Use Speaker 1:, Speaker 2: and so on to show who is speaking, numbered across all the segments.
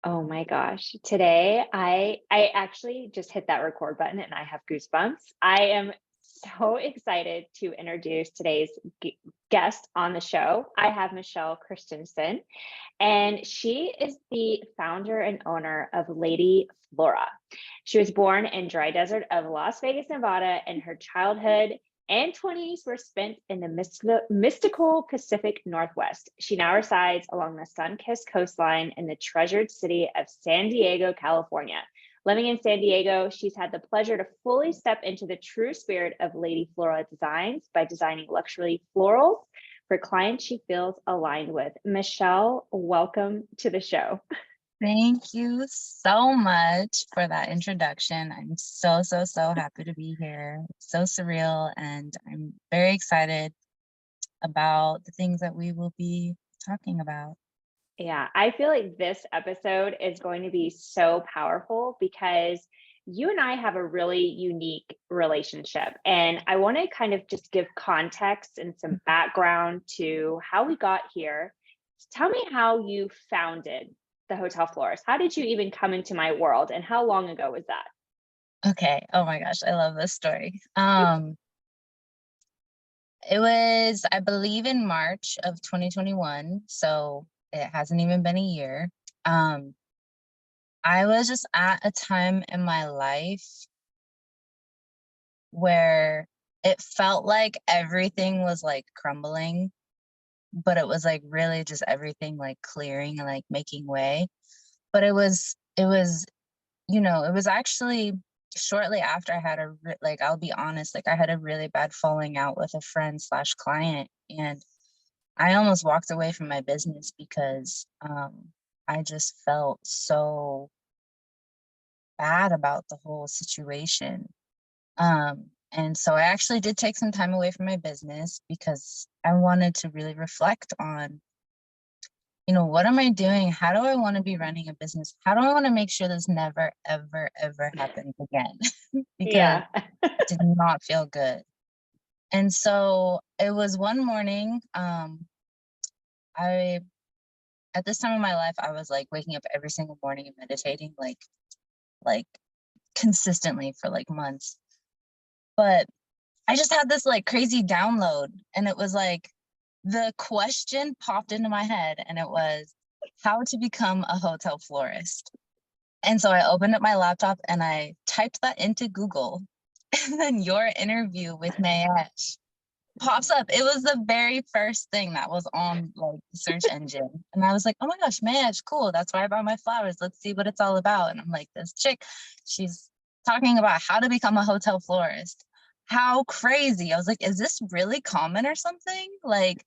Speaker 1: Oh my gosh. Today I actually just hit that record button and I have goosebumps. I am so excited to introduce today's guest on the show. I have Michelle Christensen, and she is the founder and owner of Lady Flora. She was born in dry desert of Las Vegas, Nevada, and her childhood and 20s were spent in the mystical Pacific Northwest. She now resides along the sun-kissed coastline in the treasured city of San Diego, California. Living in San Diego, she's had the pleasure to fully step into the true spirit of Lady Flora Designs by designing luxury florals for clients she feels aligned with. Michelle, welcome to the show.
Speaker 2: Thank you so much for that introduction. I'm so happy to be here. It's so surreal, and I'm very excited about the things that we will be talking about.
Speaker 1: Yeah, I feel like this episode is going to be so powerful because you and I have a really unique relationship. And I want to kind of just give context and some background to how we got here. Tell me how you founded the Hotel Florist. How did you even come into my world, and how long ago was that?
Speaker 2: Okay. Oh my gosh, I love this story. It was, I believe, in March of 2021, so it hasn't even been a year. I was just at a time in my life where it felt like everything was like crumbling, but it was like really just everything like clearing and like making way. But it was actually shortly after I had like, I'll be honest, like I had a really bad falling out with a friend slash client, and I almost walked away from my business because I just felt so bad about the whole situation. And so I actually did take some time away from my business because I wanted to really reflect on, what am I doing? How do I want to be running a business? How do I want to make sure this never, ever, ever happens again? Because
Speaker 1: Yeah.
Speaker 2: it did not feel good. And so it was one morning, I, at this time of my life, I was like waking up every single morning and meditating like consistently for like months. But I just had this like crazy download, and it was like the question popped into my head, and it was how to become a hotel florist. And so I opened up my laptop and I typed that into Google, and then your interview with Mayesh pops up. It was the very first thing that was on like the search engine. And I was like, oh my gosh, Mayesh, cool. That's where I bought my flowers. Let's see what it's all about. And I'm like, this chick, she's talking about how to become a hotel florist. How crazy. I was like, is this really common or something? Like,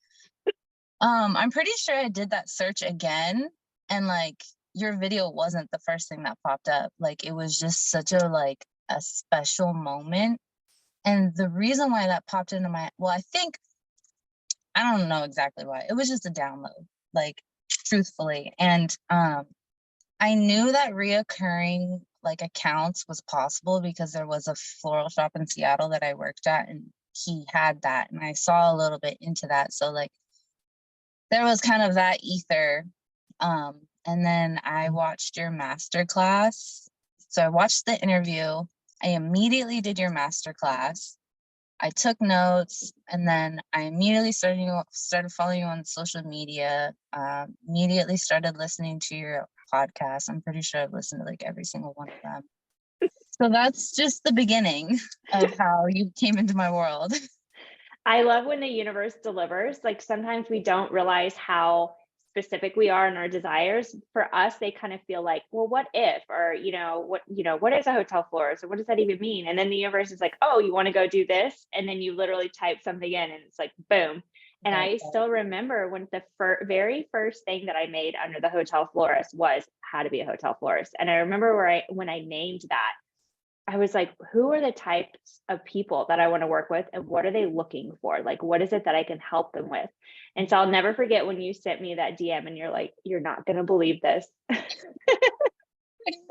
Speaker 2: I'm pretty sure I did that search again, and like your video wasn't the first thing that popped up. Like it was just such a like a special moment. And the reason why that popped into I think, I don't know exactly why. It was just a download, like truthfully. And I knew that reoccurring like accounts was possible because there was a floral shop in Seattle that I worked at, and he had that, and I saw a little bit into that. So like there was kind of that ether. And then I watched your masterclass. So I watched the interview. I immediately did your masterclass. I took notes, and then I immediately started following you on social media. Immediately started listening to your podcast. I'm pretty sure I've listened to like every single one of them. So that's just the beginning of how you came into my world.
Speaker 1: I love when the universe delivers. Like sometimes we don't realize how specific we are in our desires. For us, they kind of feel like, well, what if, or what is a hotel florist, or what does that even mean? And then the universe is like, oh, you want to go do this, and then you literally type something in, and it's like, boom. And
Speaker 2: Right.
Speaker 1: I still remember when the very first thing that I made under the Hotel Florist was how to be a hotel florist. And I remember when I named that, I was like, who are the types of people that I want to work with, and what are they looking for? Like, what is it that I can help them with? And so I'll never forget when you sent me that DM and you're like, you're not going to believe this.
Speaker 2: I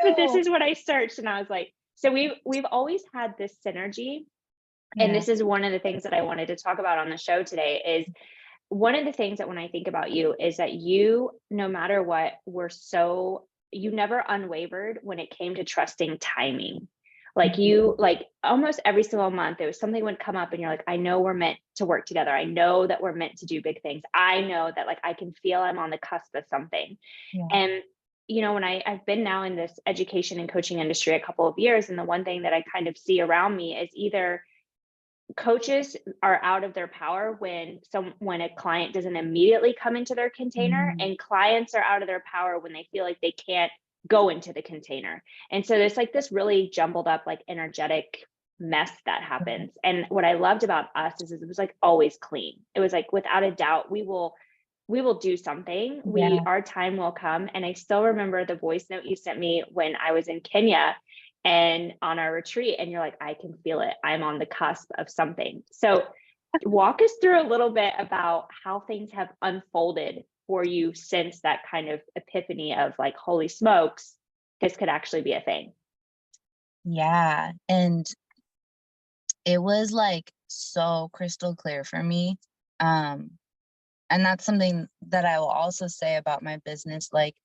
Speaker 1: But this
Speaker 2: know.
Speaker 1: is what I searched. And I was like, so we've always had this synergy. And
Speaker 2: Yeah.
Speaker 1: this is one of the things that I wanted to talk about on the show today is one of the things that when I think about you is that you, no matter what, were so you never unwavered when it came to trusting timing. Like you, like almost every single month, there was something would come up and you're like, I know we're meant to work together. I know that we're meant to do big things. I know that like, I can feel I'm on the cusp of something.
Speaker 2: Yeah.
Speaker 1: And, you know, when I've been now in this education and coaching industry a couple of years, and the one thing that I kind of see around me is either coaches are out of their power when a client doesn't immediately come into their container, and clients are out of their power when they feel like they can't go into the container. And so there's like this really jumbled up, like energetic mess that happens. And what I loved about us is it was like always clean. It was like, without a doubt, we will do something.
Speaker 2: Yeah.
Speaker 1: Our time will come. And I still remember the voice note you sent me when I was in Kenya and on our retreat, and you're like, I can feel it. I'm on the cusp of something. So walk us through a little bit about how things have unfolded for you since that kind of epiphany of like, holy smokes, this could actually be a thing.
Speaker 2: Yeah. And it was like so crystal clear for me. And that's something that I will also say about my business. Like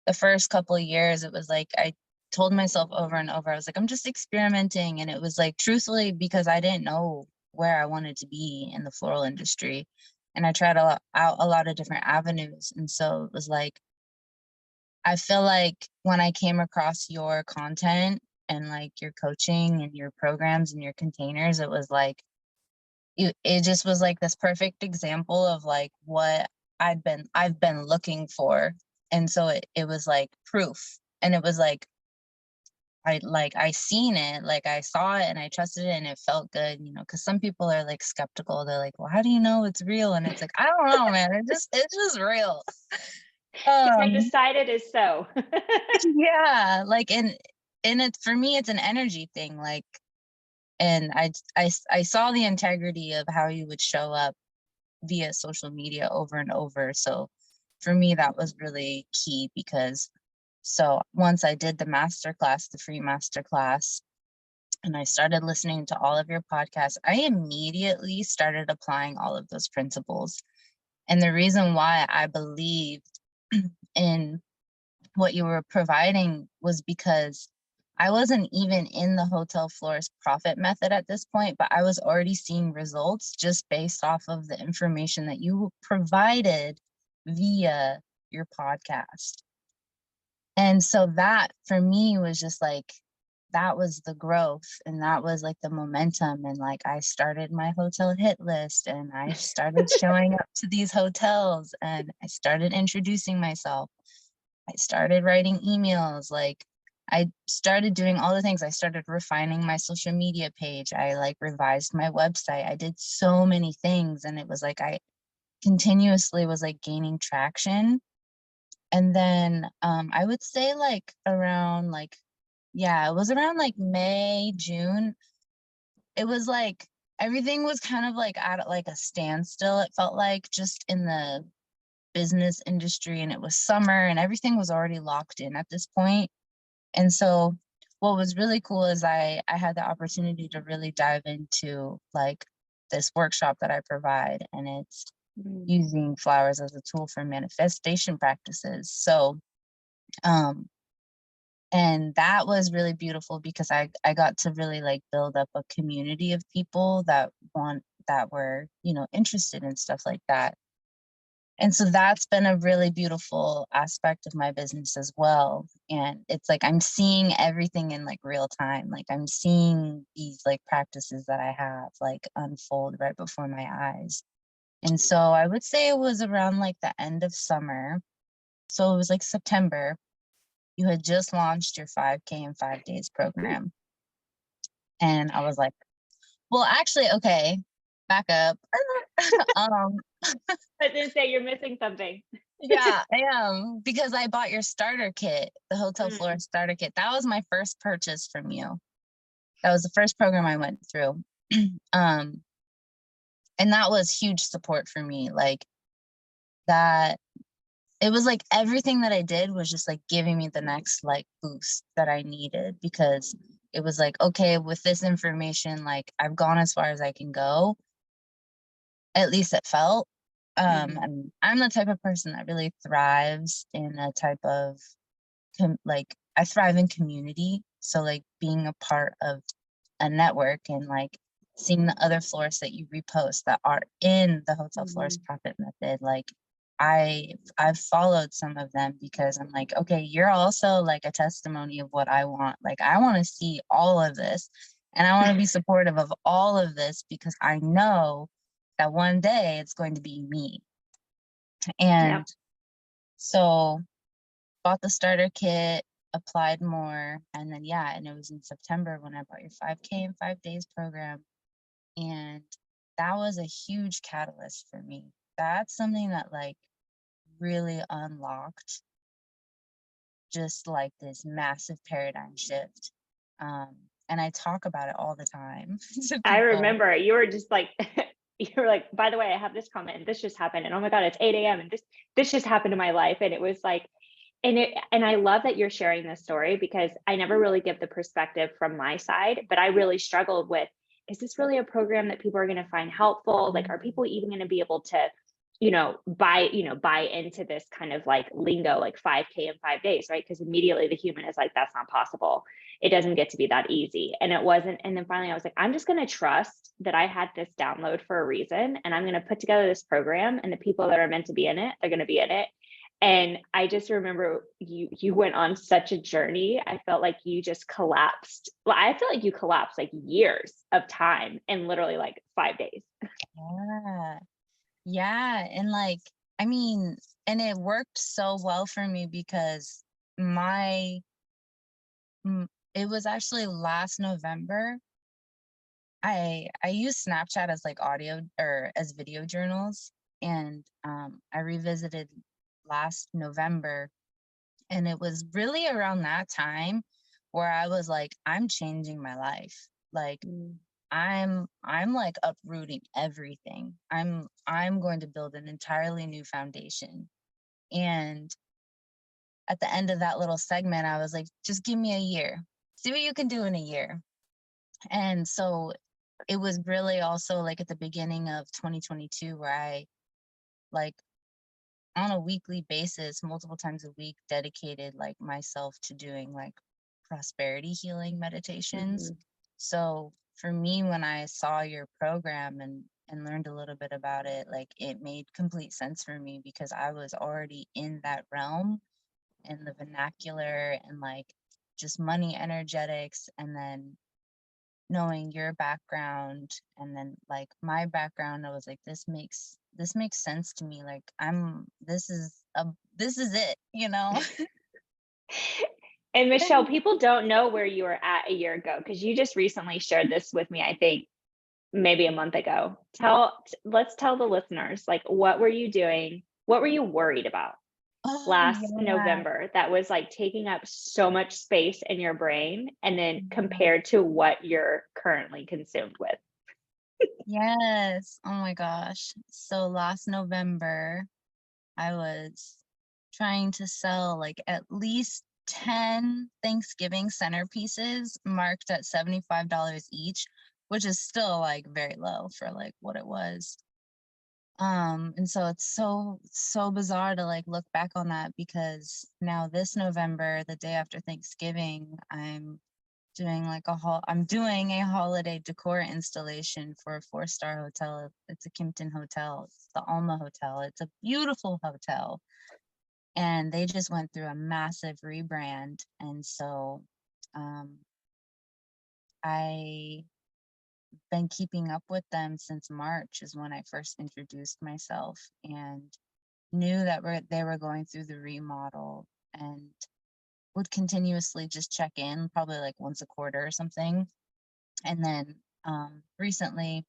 Speaker 2: the first couple of years, it was like I told myself over and over, I was like, I'm just experimenting. And it was like, truthfully, because I didn't know where I wanted to be in the floral industry. And I tried out a lot of different avenues. And so it was like, I feel like when I came across your content and like your coaching and your programs and your containers, it was like, it just was like this perfect example of like what I've been looking for. And so it was like proof. And it was like I seen it, like I saw it and I trusted it and it felt good, you know, because some people are like skeptical. They're like, well, how do you know it's real? And it's like, I don't know, man. It's just real.
Speaker 1: It's been decided is so.
Speaker 2: Yeah, like and it's, for me, it's an energy thing. Like, and I saw the integrity of how you would show up via social media over and over. So for me, that was really key, because so once I did the masterclass, the free masterclass, and I started listening to all of your podcasts, I immediately started applying all of those principles. And the reason why I believed in what you were providing was because I wasn't even in the Hotel Florist profit method at this point, but I was already seeing results just based off of the information that you provided via your podcast. And so that for me was just like, that was the growth, and that was like the momentum. And like, I started my hotel hit list, and I started showing up to these hotels, and I started introducing myself. I started writing emails. Like, I started doing all the things. I started refining my social media page. I like revised my website. I did so many things. And it was like, I continuously was like gaining traction. And then I would say like around like, yeah, it was around like May, June. It was like everything was kind of like at like a standstill. It felt like, just in the business industry, and it was summer and everything was already locked in at this point. And so what was really cool is I had the opportunity to really dive into like this workshop that I provide, and it's using flowers as a tool for manifestation practices. So and that was really beautiful, because I got to really like build up a community of people that were, you know, interested in stuff like that. And so that's been a really beautiful aspect of my business as well. And it's like I'm seeing everything in like real time. Like I'm seeing these like practices that I have like unfold right before my eyes. And so I would say it was around like the end of summer. So it was like September. You had just launched your 5K in 5 days program. And I was like, well, actually, okay, back up.
Speaker 1: I didn't say you're missing something.
Speaker 2: Yeah, I am, because I bought your starter kit, the Hotel Florist starter kit. That was my first purchase from you. That was the first program I went through. And that was huge support for me. Like that, it was like everything that I did was just like giving me the next like boost that I needed, because it was like, okay, with this information, like I've gone as far as I can go. At least it felt. And I'm the type of person that really thrives in a type of I thrive in community. So like being a part of a network and like seeing the other florists that you repost that are in the Hotel Florist Profit Method, like I've followed some of them because I'm like, okay, you're also like a testimony of what I want. Like I want to see all of this and I want to be supportive of all of this because I know that one day it's going to be me. And so bought the starter kit, applied more, and then and it was in September when I bought your 5K in 5 days program. And that was a huge catalyst for me. That's something that like really unlocked just like this massive paradigm shift. And I talk about it all the time to people.
Speaker 1: I remember you were just like, you were like, by the way, I have this comment and this just happened. And oh my God, it's 8 a.m. and this just happened in my life. And it was like, and I love that you're sharing this story because I never really give the perspective from my side, but I really struggled with, is this really a program that people are going to find helpful? Like, are people even going to be able to, buy into this kind of like lingo, like 5K in 5 days, right? Because immediately the human is like, that's not possible. It doesn't get to be that easy. And it wasn't. And then finally I was like, I'm just going to trust that I had this download for a reason. And I'm going to put together this program and the people that are meant to be in it, they're going to be in it. And I just remember you went on such a journey. I felt like you just collapsed. Well, I feel like you collapsed like years of time in literally like 5 days.
Speaker 2: Yeah. And like, I mean, and it worked so well for me because it was actually last November. I used Snapchat as like audio or as video journals. And I revisited last November. And it was really around that time where I was like, I'm changing my life. Like I'm like uprooting everything. I'm going to build an entirely new foundation. And at the end of that little segment, I was like, just give me a year. See what you can do in a year. And so it was really also like at the beginning of 2022 where I like on a weekly basis, multiple times a week, dedicated like myself to doing like prosperity healing meditations. So for me, when I saw your program and learned a little bit about it, like it made complete sense for me because I was already in that realm and the vernacular and like just money energetics, and then knowing your background and then like my background, I was like, this makes sense to me. Like this is it,
Speaker 1: And Michelle, people don't know where you were at a year ago because you just recently shared this with me, I think maybe a month ago. Let's tell the listeners, like, what were you doing? What were you worried about last November that was like taking up so much space in your brain, and then compared to what you're currently consumed with?
Speaker 2: Yes. Oh my gosh. So last November, I was trying to sell like at least 10 Thanksgiving centerpieces marked at $75 each, which is still like very low for like what it was. And so it's so bizarre to like look back on that because now this November, the day after Thanksgiving, I'm doing a holiday decor installation for a 4-star hotel. It's a Kimpton hotel. It's the Alma Hotel. It's a beautiful hotel. And they just went through a massive rebrand. And so I've been keeping up with them since March is when I first introduced myself and knew that they were going through the remodel, and would continuously just check in probably like once a quarter or something. And then recently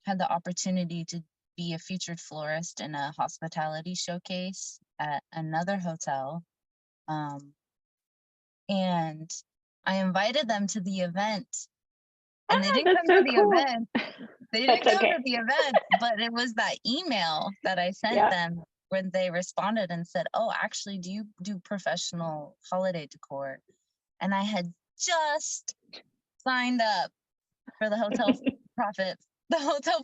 Speaker 2: had the opportunity to be a featured florist in a hospitality showcase at another hotel. And I invited them to the event, and they didn't come to the event. They didn't come to the event, but it was that email that I sent them when they responded and said, oh, actually, do you do professional holiday decor? And I had just signed up for the Hotel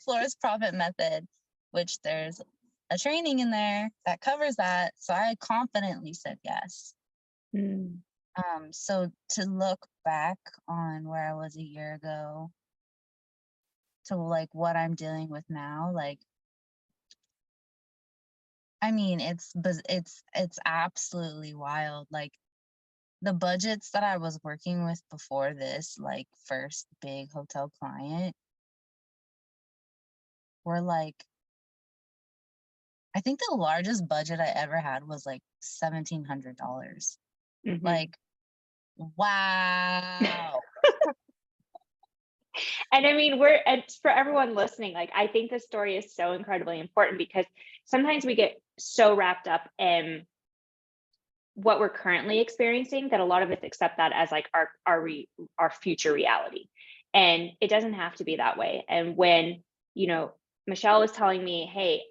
Speaker 2: Florist Profit Method, which there's a training in there that covers that. So I confidently said yes.
Speaker 1: Mm.
Speaker 2: So to look back on where I was a year ago to like what I'm dealing with now, like, I mean, it's absolutely wild. Like the budgets that I was working with before this, like first big hotel client, were like, I think the largest budget I ever had was like $1,700.
Speaker 1: Mm-hmm.
Speaker 2: Like, wow.
Speaker 1: And I mean, and for everyone listening, like, I think this story is so incredibly important because sometimes we get so wrapped up in what we're currently experiencing that a lot of us accept that as like our future reality. And it doesn't have to be that way. And when, Michelle was telling me, hey,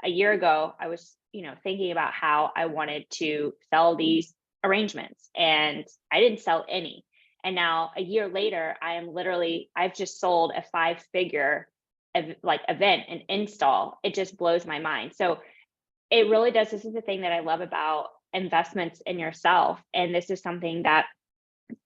Speaker 1: a year ago, I was, thinking about how I wanted to sell these arrangements and I didn't sell any. And now a year later, I've just sold a 5-figure event and install. It just blows my mind. So it really does. This is the thing that I love about investments in yourself. And this is something that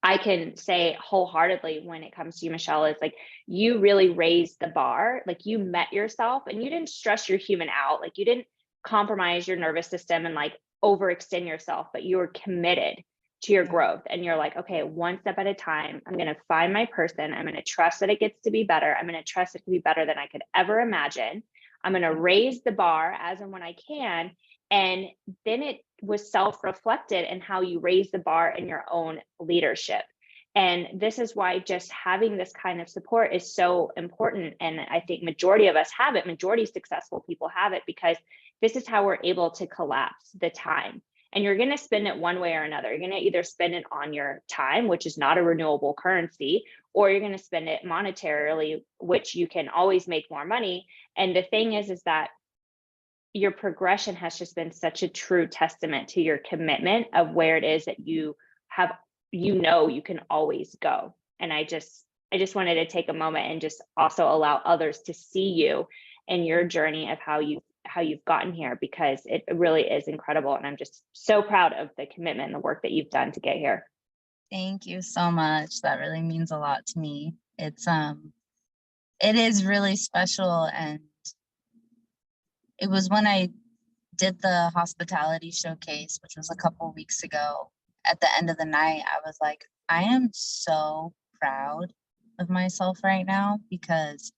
Speaker 1: I can say wholeheartedly when it comes to you, Michelle, is like you really raised the bar. Like you met yourself and you didn't stress your human out. Like you didn't compromise your nervous system and like overextend yourself, but you were committed to your growth. And you're like, okay, one step at a time, I'm going to find my person. I'm going to trust that it gets to be better. I'm going to trust it to be better than I could ever imagine. I'm going to raise the bar as and when I can. And then it was self-reflected in how you raise the bar in your own leadership. And this is why just having this kind of support is so important. And I think majority of us have it, majority successful people have it, because this is how we're able to collapse the time. And you're going to spend it one way or another. You're going to either spend it on your time, which is not a renewable currency, or you're going to spend it monetarily, which you can always make more money. And the thing is that your progression has just been such a true testament to your commitment of where it is that you have, you can always go. And I just wanted to take a moment and just also allow others to see you and your journey of how you've gotten here, because it really is incredible. And I'm just so proud of the commitment and the work that you've done to get here.
Speaker 2: Thank you so much. That really means a lot to me. It is really special. And it was when I did the hospitality showcase, which was a couple weeks ago. At the end of the night, I was like, I am so proud of myself right now, because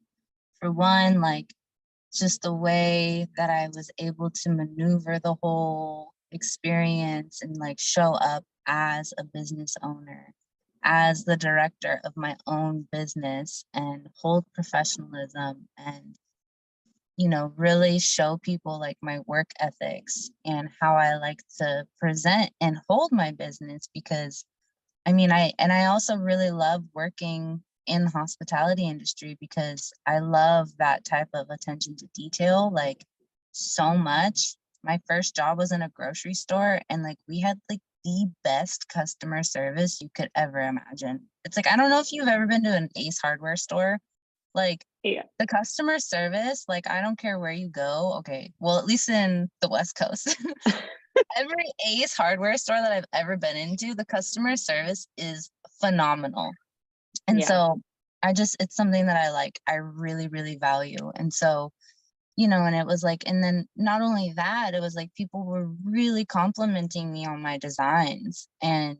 Speaker 2: for one, like just the way that I was able to maneuver the whole experience and like show up as a business owner, as the director of my own business, and hold professionalism and really show people like my work ethics and how I like to present and hold my business. Because I also really love working in the hospitality industry, because I love that type of attention to detail, like so much. My first job was in a grocery store, and like we had like the best customer service you could ever imagine. It's like, I don't know if you've ever been to an Ace Hardware store. Like,
Speaker 1: Yeah.
Speaker 2: the customer service, like, I don't care where you go. Okay, well, at least in the West Coast, every Ace Hardware store that I've ever been into, the customer service is phenomenal. And so it's something that I really, really value. And so, and it was like, and then not only that, it was like people were really complimenting me on my designs. And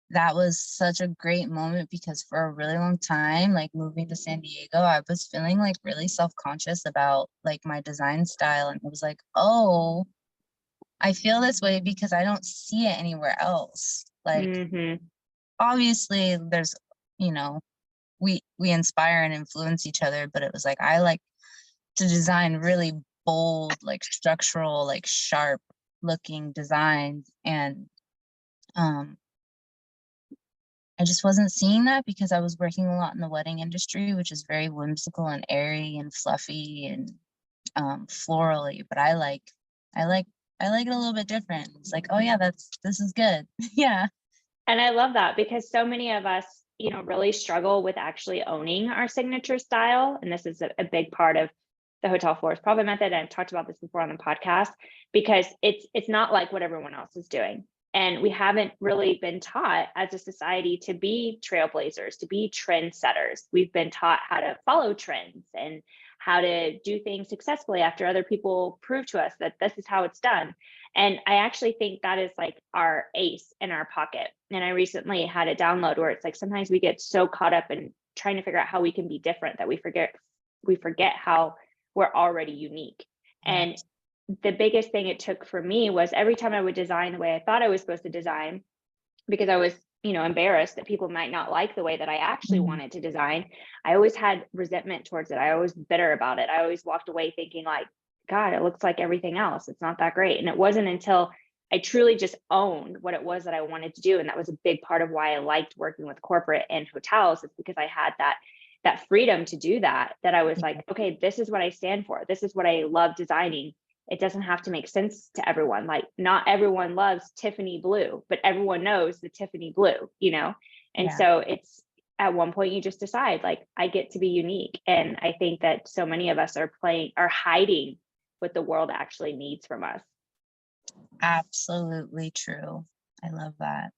Speaker 2: that was such a great moment, because for a really long time, like moving to San Diego, I was feeling like really self-conscious about like my design style. And it was like, oh, I feel this way because I don't see it anywhere else. Like, obviously there's, we inspire and influence each other, but it was like, I like to design really bold, like structural, like sharp looking designs. And, I just wasn't seeing that, because I was working a lot in the wedding industry, which is very whimsical and airy and fluffy and florally. But I like it a little bit different. It's like, oh yeah, this is good. Yeah.
Speaker 1: And I love that, because so many of us, really struggle with actually owning our signature style. And this is a big part of the Hotel Florist Profit Method. I've talked about this before on the podcast, because it's not like what everyone else is doing. And we haven't really been taught as a society to be trailblazers, to be trendsetters. We've been taught how to follow trends and how to do things successfully after other people prove to us that this is how it's done. And I actually think that is like our ace in our pocket. And I recently had a download where it's like sometimes we get so caught up in trying to figure out how we can be different that we forget how we're already unique. And the biggest thing it took for me was every time I would design the way I thought I was supposed to design, because I was, embarrassed that people might not like the way that I actually wanted to design. I always had resentment towards it. I was bitter about it. I always walked away thinking like, God, it looks like everything else. It's not that great. And it wasn't until I truly just owned what it was that I wanted to do. And that was a big part of why I liked working with corporate and hotels. It's because I had that freedom to do that I was like, okay, this is what I stand for. This is what I love designing. It doesn't have to make sense to everyone. Like not everyone loves Tiffany blue, but everyone knows the Tiffany blue, And so it's at one point you just decide like, I get to be unique. And I think that so many of us are hiding what the world actually needs from us.
Speaker 2: Absolutely true. I love that.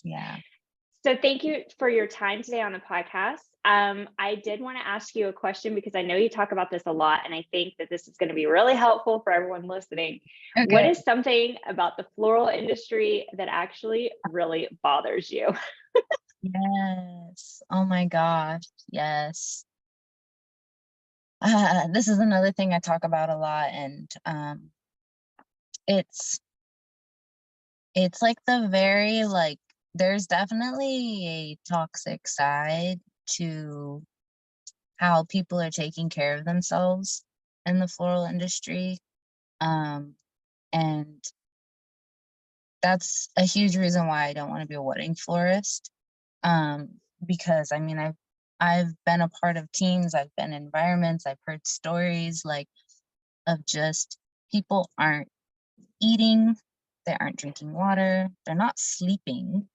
Speaker 2: Yeah.
Speaker 1: So thank you for your time today on the podcast. I did want to ask you a question because I know you talk about this a lot, and I think that this is going to be really helpful for everyone listening. Okay. What is something about the floral industry that actually really bothers you?
Speaker 2: Yes. Oh my gosh. Yes. This is another thing I talk about a lot, and it's like the very like there's definitely a toxic side to how people are taking care of themselves in the floral industry. And that's a huge reason why I don't want to be a wedding florist. Because I mean, I've been a part of teams, I've been in environments, I've heard stories like of just people aren't eating, they aren't drinking water, they're not sleeping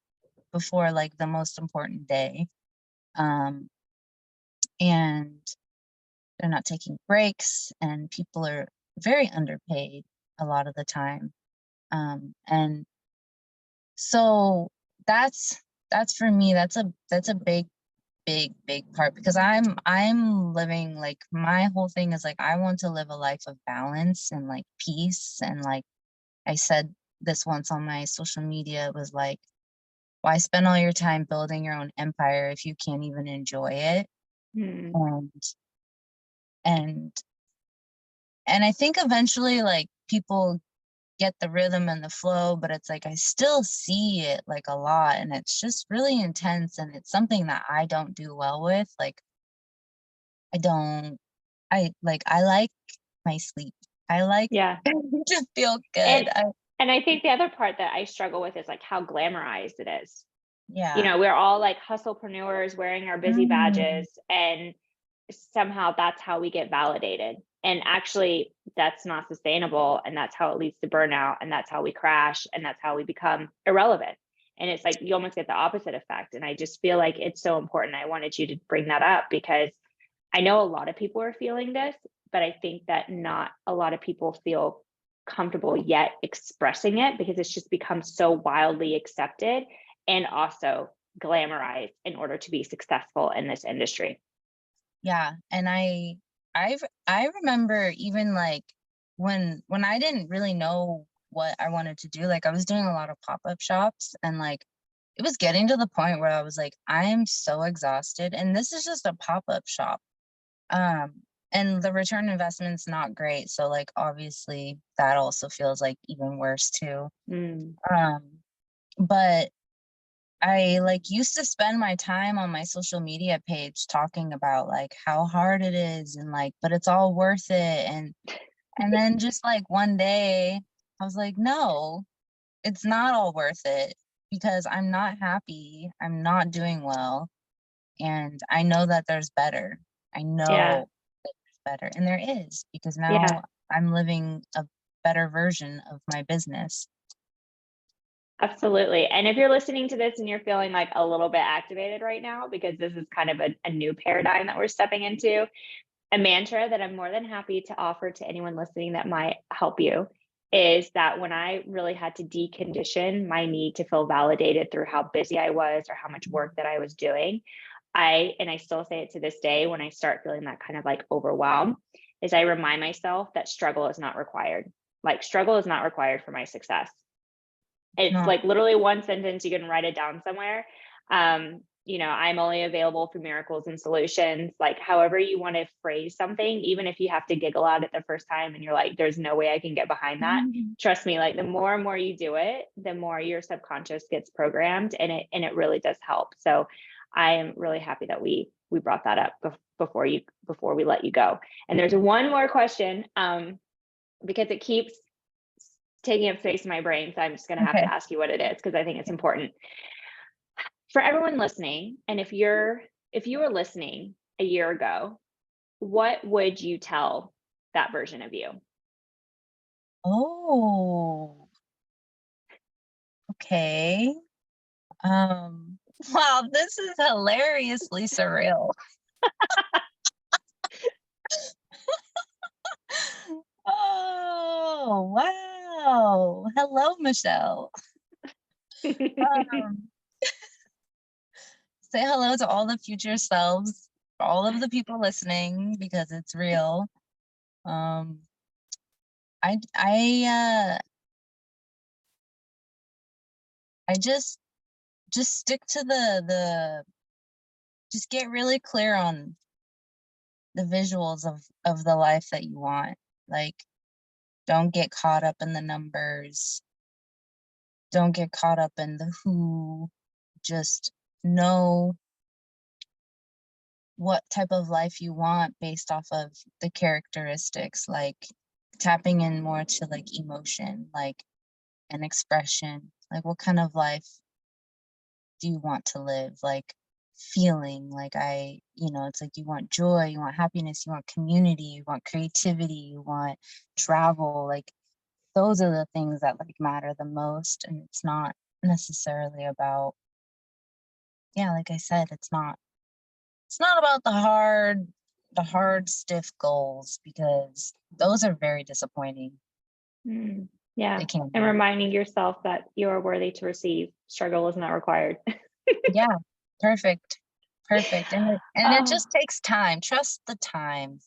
Speaker 2: before like the most important day. And they're not taking breaks, and people are very underpaid a lot of the time. And so that's for me, that's a big part, because I'm living like my whole thing is like I want to live a life of balance and like peace. And like I said this once on my social media, it was like, why spend all your time building your own empire if you can't even enjoy it? And I think eventually like people get the rhythm and the flow, but it's like I still see it like a lot, and it's just really intense, and it's something that I don't do well with. Like I like my sleep. I like to feel good.
Speaker 1: And I think the other part that I struggle with is like how glamorized it is.
Speaker 2: Yeah.
Speaker 1: We're all like hustlepreneurs wearing our busy badges, and somehow that's how we get validated. And actually that's not sustainable. And that's how it leads to burnout. And that's how we crash. And that's how we become irrelevant. And it's like, you almost get the opposite effect. And I just feel like it's so important. I wanted you to bring that up because I know a lot of people are feeling this, but I think that not a lot of people feel comfortable yet expressing it because it's just become so wildly accepted and also glamorized in order to be successful in this industry.
Speaker 2: Yeah. And I remember even like when I didn't really know what I wanted to do, like I was doing a lot of pop-up shops, and like it was getting to the point where I was like, I am so exhausted, and this is just a pop-up shop. And the return investment's not great. So like obviously that also feels like even worse too. But I like used to spend my time on my social media page talking about like how hard it is, and like, but it's all worth it. And then just like one day I was like, no, it's not all worth it, because I'm not happy. I'm not doing well. And I know that there's better. I know that there's better. And there is, because now I'm living a better version of my business.
Speaker 1: Absolutely. And if you're listening to this and you're feeling like a little bit activated right now, because this is kind of a new paradigm that we're stepping into, a mantra that I'm more than happy to offer to anyone listening that might help you is that when I really had to decondition my need to feel validated through how busy I was or how much work that I was doing, I still say it to this day when I start feeling that kind of like overwhelm, is I remind myself that struggle is not required. Like struggle is not required for my success. It's
Speaker 2: No.
Speaker 1: like literally one sentence, you can write it down somewhere. I'm only available for miracles and solutions. Like however you want to phrase something, even if you have to giggle at it the first time and you're like, there's no way I can get behind that. Trust me, like the more and more you do it, the more your subconscious gets programmed, and it really does help. So I am really happy that we brought that up before we let you go. And there's one more question, because it keeps taking up space in my brain. So I'm just going to have
Speaker 2: Okay.
Speaker 1: to ask you what it is, because I think it's important for everyone listening. And if you were listening a year ago, what would you tell that version of you?
Speaker 2: Oh, okay. Wow, this is hilariously surreal. Oh, wow. Hello, Michelle. Um, say hello to all the future selves, all of the people listening, because it's real. Um, I just stick to just get really clear on the visuals of the life that you want. Like, don't get caught up in the numbers. Don't get caught up in the who. Just know what type of life you want based off of the characteristics, like tapping in more to like emotion, like an expression, like what kind of life do you want to live, like feeling like it's like you want joy, you want happiness, you want community, you want creativity, you want travel. Like those are the things that like matter the most. And it's not necessarily about, like I said, it's not about the hard stiff goals, because those are very disappointing.
Speaker 1: Yeah.
Speaker 2: They can
Speaker 1: And
Speaker 2: be.
Speaker 1: reminding yourself that you are worthy to receive. Struggle is not required.
Speaker 2: Yeah, perfect. And it
Speaker 1: Oh,
Speaker 2: just takes time. Trust the time.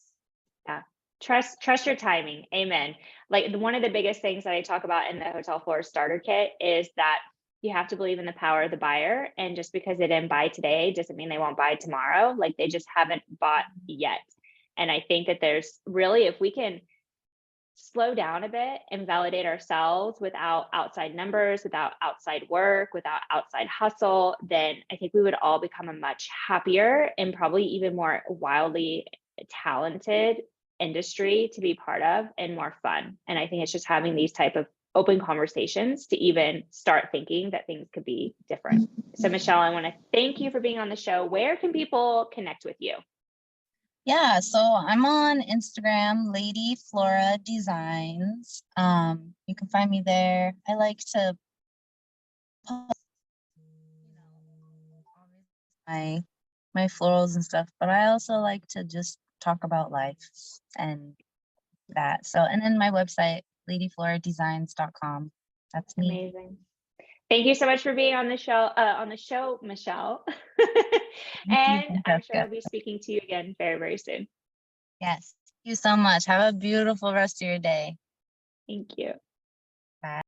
Speaker 1: yeah. Trust your timing. Amen. Like one of the biggest things that I talk about in the Hotel Florist starter kit is that you have to believe in the power of the buyer. And just because they didn't buy today doesn't mean they won't buy tomorrow. Like they just haven't bought yet. And I think that there's really, if we can slow down a bit and validate ourselves without outside numbers, without outside work, without outside hustle, then I think we would all become a much happier and probably even more wildly talented industry to be part of, and more fun. And I think it's just having these type of open conversations to even start thinking that things could be different. So Michelle, I want to thank you for being on the show. Where can people connect with you?
Speaker 2: Yeah, so I'm on Instagram, Lady Flora Designs. You can find me there. I like to post, my florals and stuff, but I also like to just talk about life and that. So, and then my website, ladyfloradesigns.com. That's me.
Speaker 1: Amazing. Thank you so much for being on the show, Michelle.
Speaker 2: Thank you,
Speaker 1: And I'm sure
Speaker 2: Francesca.
Speaker 1: I'll be speaking to you again very, very soon.
Speaker 2: Yes. Thank you so much. Have a beautiful rest of your day.
Speaker 1: Thank you.
Speaker 2: Bye.